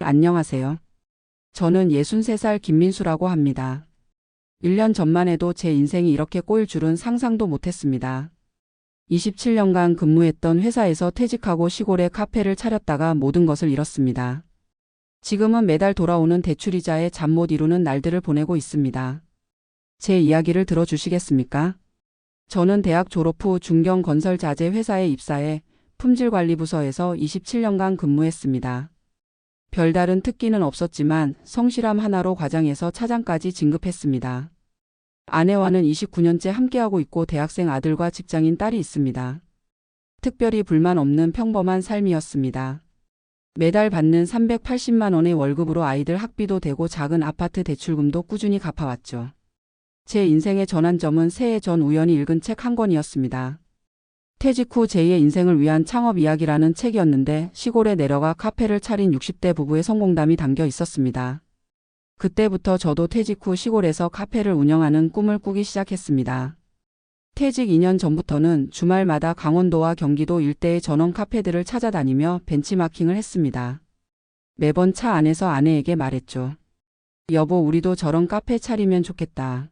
안녕하세요. 저는 63살 김민수라고 합니다. 1년 전만 해도 제 인생이 이렇게 꼬일 줄은 상상도 못했습니다. 27년간 근무했던 회사에서 퇴직하고 시골에 카페를 차렸다가 모든 것을 잃었습니다. 지금은 매달 돌아오는 대출이자에 잠 못 이루는 날들을 보내고 있습니다. 제 이야기를 들어주시겠습니까? 저는 대학 졸업 후 중견건설자재 회사에 입사해 품질관리부서에서 27년간 근무했습니다. 별다른 특기는 없었지만 성실함 하나로 과장해서 차장까지 진급했습니다. 아내와는 29년째 함께하고 있고 대학생 아들과 직장인 딸이 있습니다. 특별히 불만 없는 평범한 삶이었습니다. 매달 받는 380만 원의 월급으로 아이들 학비도 되고 작은 아파트 대출금도 꾸준히 갚아왔죠. 제 인생의 전환점은 새해 전 우연히 읽은 책 한 권이었습니다. 퇴직 후 제2의 인생을 위한 창업 이야기라는 책이었는데 시골에 내려가 카페를 차린 60대 부부의 성공담이 담겨 있었습니다. 그때부터 저도 퇴직 후 시골에서 카페를 운영하는 꿈을 꾸기 시작했습니다. 퇴직 2년 전부터는 주말마다 강원도와 경기도 일대의 전원 카페들을 찾아다니며 벤치마킹을 했습니다. 매번 차 안에서 아내에게 말했죠. 여보, 우리도 저런 카페 차리면 좋겠다.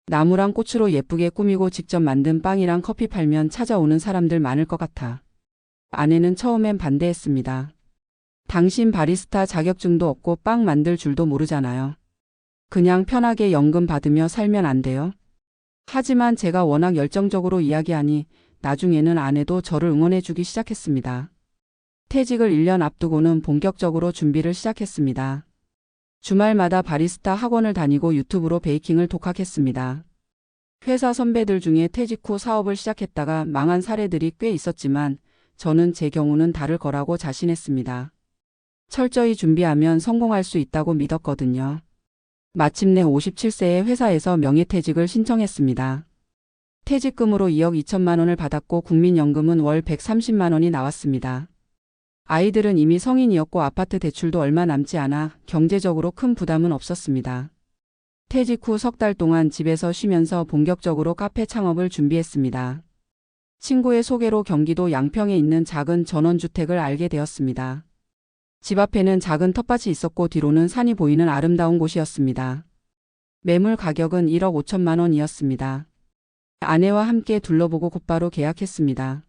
나무랑 꽃으로 예쁘게 꾸미고 직접 만든 빵이랑 커피 팔면 찾아오는 사람들 많을 것 같아. 아내는 처음엔 반대했습니다. 당신 바리스타 자격증도 없고 빵 만들 줄도 모르잖아요. 그냥 편하게 연금 받으며 살면 안 돼요? 하지만 제가 워낙 열정적으로 이야기하니 나중에는 아내도 저를 응원해주기 시작했습니다. 퇴직을 1년 앞두고는 본격적으로 준비를 시작했습니다. 주말마다 바리스타 학원을 다니고 유튜브로 베이킹을 독학했습니다. 회사 선배들 중에 퇴직 후 사업을 시작했다가 망한 사례들이 꽤 있었지만 저는 제 경우는 다를 거라고 자신했습니다. 철저히 준비하면 성공할 수 있다고 믿었거든요. 마침내 57세에 회사에서 명예퇴직을 신청했습니다. 퇴직금으로 2억 2천만 원을 받았고 국민연금은 월 130만 원이 나왔습니다. 아이들은 이미 성인이었고 아파트 대출도 얼마 남지 않아 경제적으로 큰 부담은 없었습니다. 퇴직 후 석 달 동안 집에서 쉬면서 본격적으로 카페 창업을 준비했습니다. 친구의 소개로 경기도 양평에 있는 작은 전원주택을 알게 되었습니다. 집 앞에는 작은 텃밭이 있었고 뒤로는 산이 보이는 아름다운 곳이었습니다. 매물 가격은 1억 5천만 원이었습니다. 아내와 함께 둘러보고 곧바로 계약했습니다.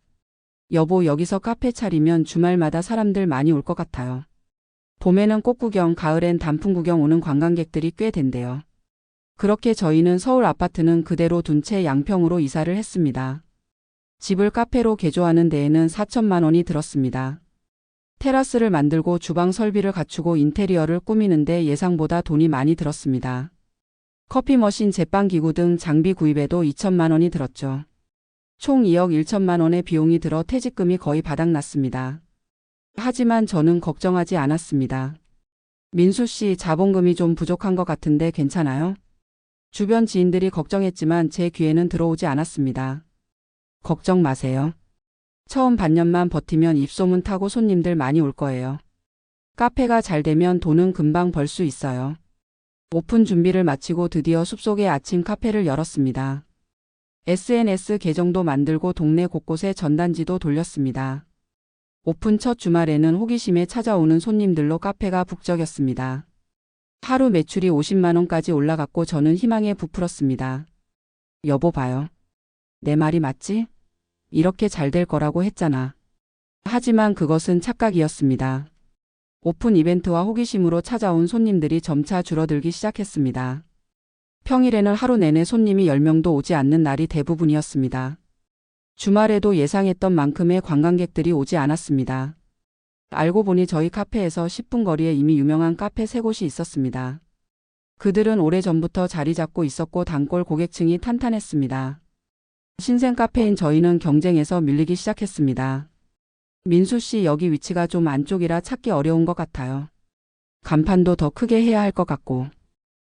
여보, 여기서 카페 차리면 주말마다 사람들 많이 올 것 같아요. 봄에는 꽃 구경, 가을엔 단풍 구경 오는 관광객들이 꽤 된대요. 그렇게 저희는 서울 아파트는 그대로 둔 채 양평으로 이사를 했습니다. 집을 카페로 개조하는 데에는 4천만 원이 들었습니다. 테라스를 만들고 주방 설비를 갖추고 인테리어를 꾸미는데 예상보다 돈이 많이 들었습니다. 커피 머신, 제빵기구 등 장비 구입에도 2천만 원이 들었죠. 총 2억 1천만 원의 비용이 들어 퇴직금이 거의 바닥났습니다. 하지만 저는 걱정하지 않았습니다. 민수 씨, 자본금이 좀 부족한 것 같은데 괜찮아요? 주변 지인들이 걱정했지만 제 귀에는 들어오지 않았습니다. 걱정 마세요. 처음 반년만 버티면 입소문 타고 손님들 많이 올 거예요. 카페가 잘 되면 돈은 금방 벌 수 있어요. 오픈 준비를 마치고 드디어 숲속의 아침 카페를 열었습니다. SNS 계정도 만들고 동네 곳곳에 전단지도 돌렸습니다. 오픈 첫 주말에는 호기심에 찾아오는 손님들로 카페가 북적였습니다. 하루 매출이 50만 원까지 올라갔고 저는 희망에 부풀었습니다. 여보, 봐요. 내 말이 맞지? 이렇게 잘 될 거라고 했잖아. 하지만 그것은 착각이었습니다. 오픈 이벤트와 호기심으로 찾아온 손님들이 점차 줄어들기 시작했습니다. 평일에는 하루 내내 손님이 10명도 오지 않는 날이 대부분이었습니다. 주말에도 예상했던 만큼의 관광객들이 오지 않았습니다. 알고 보니 저희 카페에서 10분 거리에 이미 유명한 카페 3곳이 있었습니다. 그들은 오래전부터 자리 잡고 있었고 단골 고객층이 탄탄했습니다. 신생 카페인 저희는 경쟁에서 밀리기 시작했습니다. 민수 씨, 여기 위치가 좀 안쪽이라 찾기 어려운 것 같아요. 간판도 더 크게 해야 할 것 같고.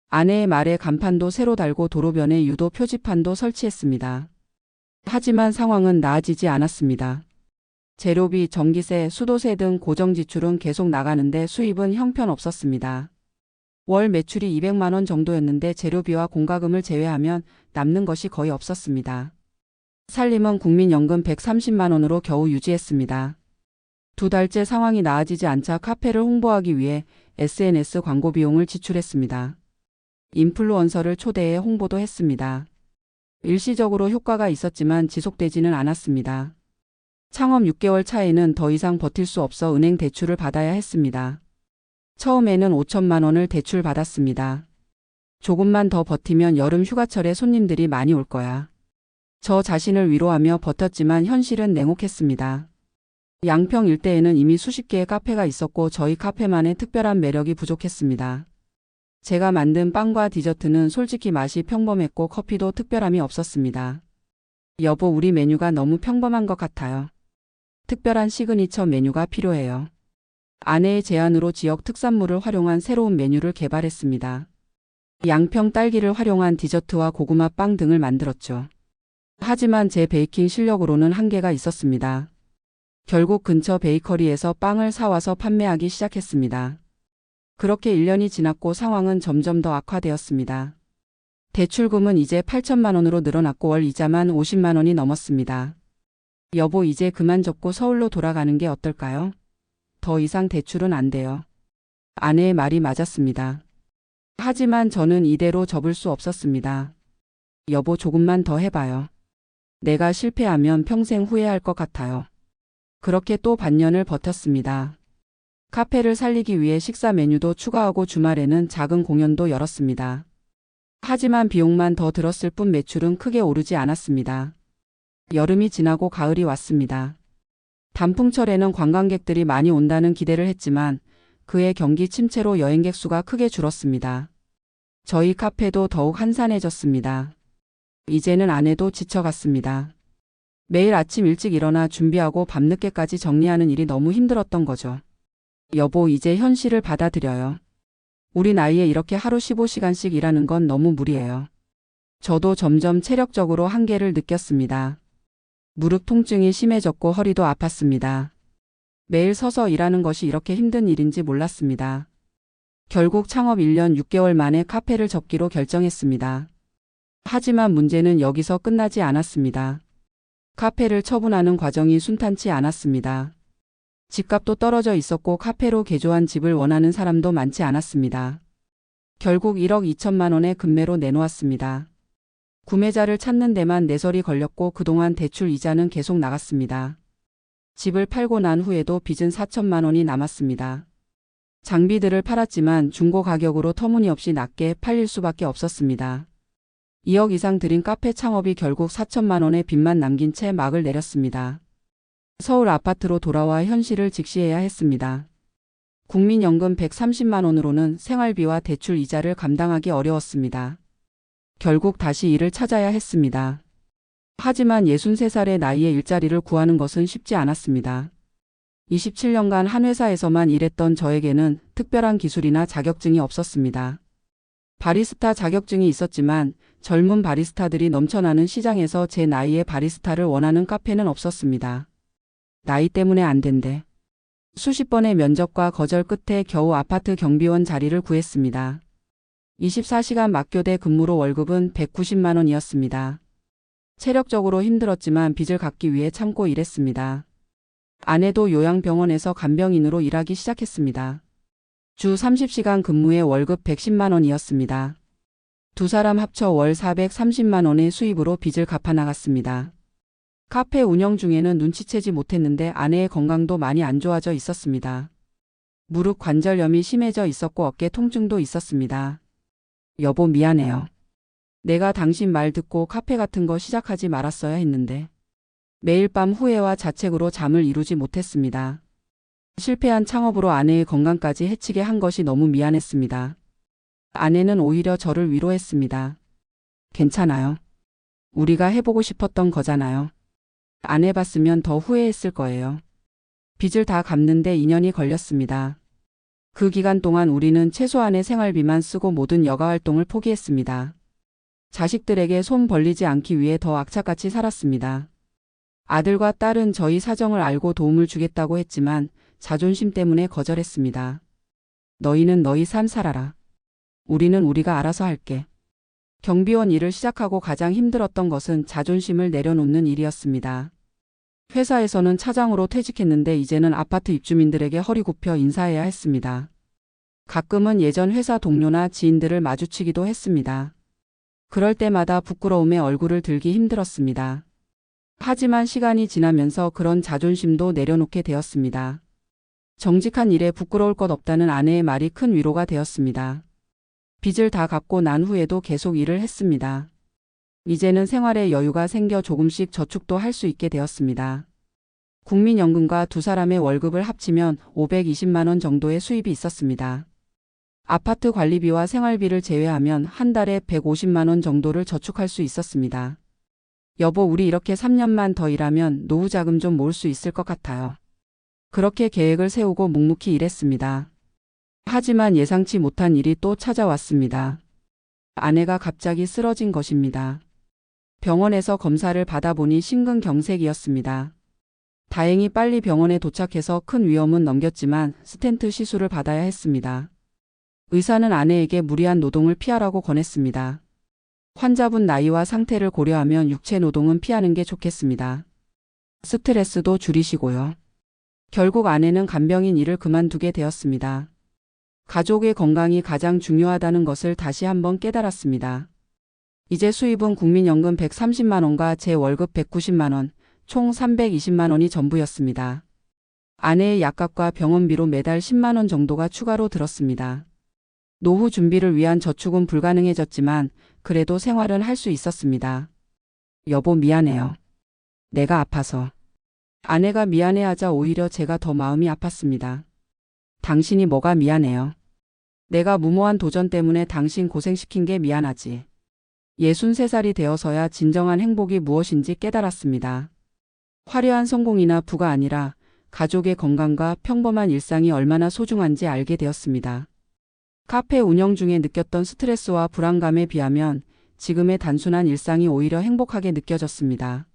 아내의 말에 간판도 새로 달고 도로변에 유도 표지판도 설치했습니다. 하지만 상황은 나아지지 않았습니다. 재료비, 전기세, 수도세 등 고정 지출은 계속 나가는데 수입은 형편없었습니다. 월 매출이 200만 원 정도였는데 재료비와 공과금을 제외하면 남는 것이 거의 없었습니다. 살림은 국민연금 130만 원으로 겨우 유지했습니다. 2달째 상황이 나아지지 않자 카페를 홍보하기 위해 SNS 광고 비용을 지출했습니다. 인플루언서를 초대해 홍보도 했습니다. 일시적으로 효과가 있었지만 지속되지는 않았습니다. 창업 6개월 차에는 더 이상 버틸 수 없어 은행 대출을 받아야 했습니다. 처음에는 5천만 원을 대출 받았습니다. 조금만 더 버티면 여름 휴가철에 손님들이 많이 올 거야. 저 자신을 위로하며 버텼지만 현실은 냉혹했습니다. 양평 일대에는 이미 수십 개의 카페가 있었고 저희 카페만의 특별한 매력이 부족했습니다. 제가 만든 빵과 디저트는 솔직히 맛이 평범했고 커피도 특별함이 없었습니다. 여보, 우리 메뉴가 너무 평범한 것 같아요. 특별한 시그니처 메뉴가 필요해요. 아내의 제안으로 지역 특산물을 활용한 새로운 메뉴를 개발했습니다. 양평 딸기를 활용한 디저트와 고구마 빵 등을 만들었죠. 하지만 제 베이킹 실력으로는 한계가 있었습니다. 결국 근처 베이커리에서 빵을 사와서 판매하기 시작했습니다. 그렇게 1년이 지났고 상황은 점점 더 악화되었습니다. 대출금은 이제 8천만 원으로 늘어났고 월 이자만 50만 원이 넘었습니다. 여보, 이제 그만 접고 서울로 돌아가는 게 어떨까요? 더 이상 대출은 안 돼요. 아내의 말이 맞았습니다. 하지만 저는 이대로 접을 수 없었습니다. 여보, 조금만 더 해봐요. 내가 실패하면 평생 후회할 것 같아요. 그렇게 또 반년을 버텼습니다. 카페를 살리기 위해 식사 메뉴도 추가하고 주말에는 작은 공연도 열었습니다. 하지만 비용만 더 들었을 뿐 매출은 크게 오르지 않았습니다. 여름이 지나고 가을이 왔습니다. 단풍철에는 관광객들이 많이 온다는 기대를 했지만 그해 경기 침체로 여행객 수가 크게 줄었습니다. 저희 카페도 더욱 한산해졌습니다. 이제는 아내도 지쳐갔습니다. 매일 아침 일찍 일어나 준비하고 밤늦게까지 정리하는 일이 너무 힘들었던 거죠. 여보, 이제 현실을 받아들여요. 우리 나이에 이렇게 하루 15시간씩 일하는 건 너무 무리예요. 저도 점점 체력적으로 한계를 느꼈습니다. 무릎 통증이 심해졌고 허리도 아팠습니다. 매일 서서 일하는 것이 이렇게 힘든 일인지 몰랐습니다. 결국 창업 1년 6개월 만에 카페를 접기로 결정했습니다. 하지만 문제는 여기서 끝나지 않았습니다. 카페를 처분하는 과정이 순탄치 않았습니다. 집값도 떨어져 있었고 카페로 개조한 집을 원하는 사람도 많지 않았습니다. 결국 1억 2천만 원의 금매로 내놓았습니다. 구매자를 찾는 데만 4설이 걸렸고 그동안 대출 이자는 계속 나갔습니다. 집을 팔고 난 후에도 빚은 4천만 원이 남았습니다. 장비들을 팔았지만 중고 가격으로 터무니없이 낮게 팔릴 수밖에 없었습니다. 2억 이상 들인 카페 창업이 결국 4천만 원의 빚만 남긴 채 막을 내렸습니다. 서울 아파트로 돌아와 현실을 직시해야 했습니다. 국민연금 130만 원으로는 생활비와 대출 이자를 감당하기 어려웠습니다. 결국 다시 일을 찾아야 했습니다. 하지만 63살의 나이에 일자리를 구하는 것은 쉽지 않았습니다. 27년간 한 회사에서만 일했던 저에게는 특별한 기술이나 자격증이 없었습니다. 바리스타 자격증이 있었지만 젊은 바리스타들이 넘쳐나는 시장에서 제 나이에 바리스타를 원하는 카페는 없었습니다. 나이 때문에 안 된대. 수십 번의 면접과 거절 끝에 겨우 아파트 경비원 자리를 구했습니다. 24시간 막교대 근무로 월급은 190만 원이었습니다. 체력적으로 힘들었지만 빚을 갚기 위해 참고 일했습니다. 아내도 요양병원에서 간병인으로 일하기 시작했습니다. 주 30시간 근무에 월급 110만 원이었습니다. 두 사람 합쳐 월 430만 원의 수입으로 빚을 갚아 나갔습니다. 카페 운영 중에는 눈치채지 못했는데 아내의 건강도 많이 안 좋아져 있었습니다. 무릎 관절염이 심해져 있었고 어깨 통증도 있었습니다. 여보, 미안해요. 내가 당신 말 듣고 카페 같은 거 시작하지 말았어야 했는데. 매일 밤 후회와 자책으로 잠을 이루지 못했습니다. 실패한 창업으로 아내의 건강까지 해치게 한 것이 너무 미안했습니다. 아내는 오히려 저를 위로했습니다. 괜찮아요. 우리가 해보고 싶었던 거잖아요. 안 해봤으면 더 후회했을 거예요. 빚을 다 갚는데 2년이 걸렸습니다. 그 기간 동안 우리는 최소한의 생활비만 쓰고 모든 여가활동을 포기했습니다. 자식들에게 손 벌리지 않기 위해 더 악착같이 살았습니다. 아들과 딸은 저희 사정을 알고 도움을 주겠다고 했지만 자존심 때문에 거절했습니다. 너희는 너희 삶 살아라. 우리는 우리가 알아서 할게. 경비원 일을 시작하고 가장 힘들었던 것은 자존심을 내려놓는 일이었습니다. 회사에서는 차장으로 퇴직했는데 이제는 아파트 입주민들에게 허리 굽혀 인사해야 했습니다. 가끔은 예전 회사 동료나 지인들을 마주치기도 했습니다. 그럴 때마다 부끄러움에 얼굴을 들기 힘들었습니다. 하지만 시간이 지나면서 그런 자존심도 내려놓게 되었습니다. 정직한 일에 부끄러울 것 없다는 아내의 말이 큰 위로가 되었습니다. 빚을 다 갚고 난 후에도 계속 일을 했습니다. 이제는 생활에 여유가 생겨 조금씩 저축도 할 수 있게 되었습니다. 국민연금과 두 사람의 월급을 합치면 520만 원 정도의 수입이 있었습니다. 아파트 관리비와 생활비를 제외하면 한 달에 150만 원 정도를 저축할 수 있었습니다. 여보, 우리 이렇게 3년만 더 일하면 노후 자금 좀 모을 수 있을 것 같아요. 그렇게 계획을 세우고 묵묵히 일했습니다. 하지만 예상치 못한 일이 또 찾아왔습니다. 아내가 갑자기 쓰러진 것입니다. 병원에서 검사를 받아보니 심근경색이었습니다. 다행히 빨리 병원에 도착해서 큰 위험은 넘겼지만 스텐트 시술을 받아야 했습니다. 의사는 아내에게 무리한 노동을 피하라고 권했습니다. 환자분 나이와 상태를 고려하면 육체 노동은 피하는 게 좋겠습니다. 스트레스도 줄이시고요. 결국 아내는 간병인 일을 그만두게 되었습니다. 가족의 건강이 가장 중요하다는 것을 다시 한번 깨달았습니다. 이제 수입은 국민연금 130만 원과 제 월급 190만 원, 총 320만 원이 전부였습니다. 아내의 약값과 병원비로 매달 10만 원 정도가 추가로 들었습니다. 노후 준비를 위한 저축은 불가능해졌지만 그래도 생활은 할 수 있었습니다. 여보, 미안해요. 내가 아파서. 아내가 미안해하자 오히려 제가 더 마음이 아팠습니다. 당신이 뭐가 미안해요. 내가 무모한 도전 때문에 당신 고생시킨 게 미안하지. 63살이 되어서야 진정한 행복이 무엇인지 깨달았습니다. 화려한 성공이나 부가 아니라 가족의 건강과 평범한 일상이 얼마나 소중한지 알게 되었습니다. 카페 운영 중에 느꼈던 스트레스와 불안감에 비하면 지금의 단순한 일상이 오히려 행복하게 느껴졌습니다.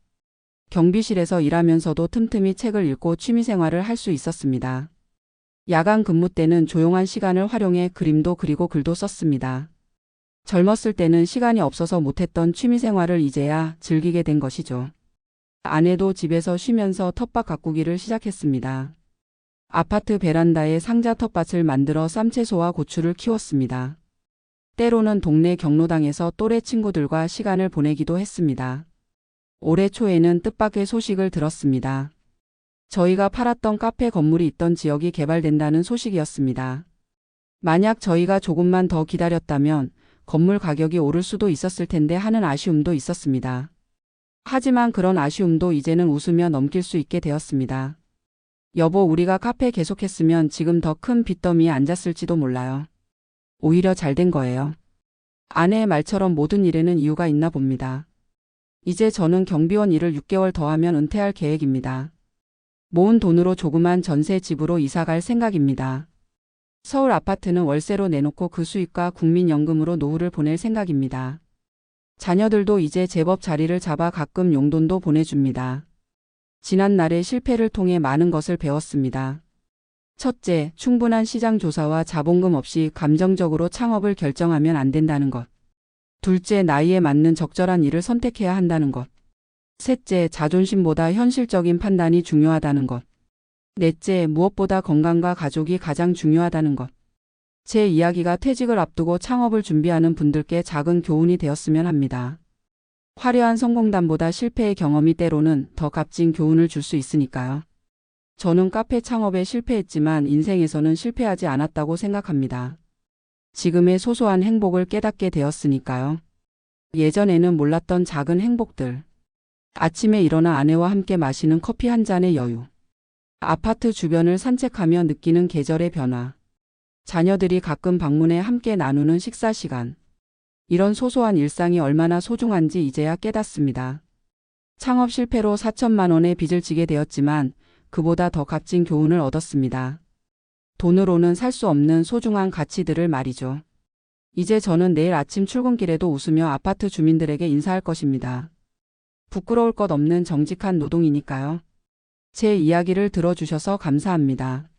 경비실에서 일하면서도 틈틈이 책을 읽고 취미생활을 할 수 있었습니다. 야간 근무 때는 조용한 시간을 활용해 그림도 그리고 글도 썼습니다. 젊었을 때는 시간이 없어서 못했던 취미생활을 이제야 즐기게 된 것이죠. 아내도 집에서 쉬면서 텃밭 가꾸기를 시작했습니다. 아파트 베란다에 상자 텃밭을 만들어 쌈채소와 고추를 키웠습니다. 때로는 동네 경로당에서 또래 친구들과 시간을 보내기도 했습니다. 올해 초에는 뜻밖의 소식을 들었습니다. 저희가 팔았던 카페 건물이 있던 지역이 개발된다는 소식이었습니다. 만약 저희가 조금만 더 기다렸다면 건물 가격이 오를 수도 있었을 텐데 하는 아쉬움도 있었습니다. 하지만 그런 아쉬움도 이제는 웃으며 넘길 수 있게 되었습니다. 여보, 우리가 카페 계속했으면 지금 더 큰 빚더미에 앉았을지도 몰라요. 오히려 잘 된 거예요. 아내의 말처럼 모든 일에는 이유가 있나 봅니다. 이제 저는 경비원 일을 6개월 더 하면 은퇴할 계획입니다. 모은 돈으로 조그만 전세 집으로 이사갈 생각입니다. 서울 아파트는 월세로 내놓고 그 수익과 국민연금으로 노후를 보낼 생각입니다. 자녀들도 이제 제법 자리를 잡아 가끔 용돈도 보내줍니다. 지난날의 실패를 통해 많은 것을 배웠습니다. 첫째, 충분한 시장 조사와 자본금 없이 감정적으로 창업을 결정하면 안 된다는 것. 둘째, 나이에 맞는 적절한 일을 선택해야 한다는 것. 셋째, 자존심보다 현실적인 판단이 중요하다는 것. 넷째, 무엇보다 건강과 가족이 가장 중요하다는 것. 제 이야기가 퇴직을 앞두고 창업을 준비하는 분들께 작은 교훈이 되었으면 합니다. 화려한 성공담보다 실패의 경험이 때로는 더 값진 교훈을 줄 수 있으니까요. 저는 카페 창업에 실패했지만 인생에서는 실패하지 않았다고 생각합니다. 지금의 소소한 행복을 깨닫게 되었으니까요. 예전에는 몰랐던 작은 행복들. 아침에 일어나 아내와 함께 마시는 커피 한 잔의 여유. 아파트 주변을 산책하며 느끼는 계절의 변화. 자녀들이 가끔 방문해 함께 나누는 식사 시간. 이런 소소한 일상이 얼마나 소중한지 이제야 깨닫습니다. 창업 실패로 4천만 원의 빚을 지게 되었지만 그보다 더 값진 교훈을 얻었습니다. 돈으로는 살 수 없는 소중한 가치들을 말이죠. 이제 저는 내일 아침 출근길에도 웃으며 아파트 주민들에게 인사할 것입니다. 부끄러울 것 없는 정직한 노동이니까요. 제 이야기를 들어주셔서 감사합니다.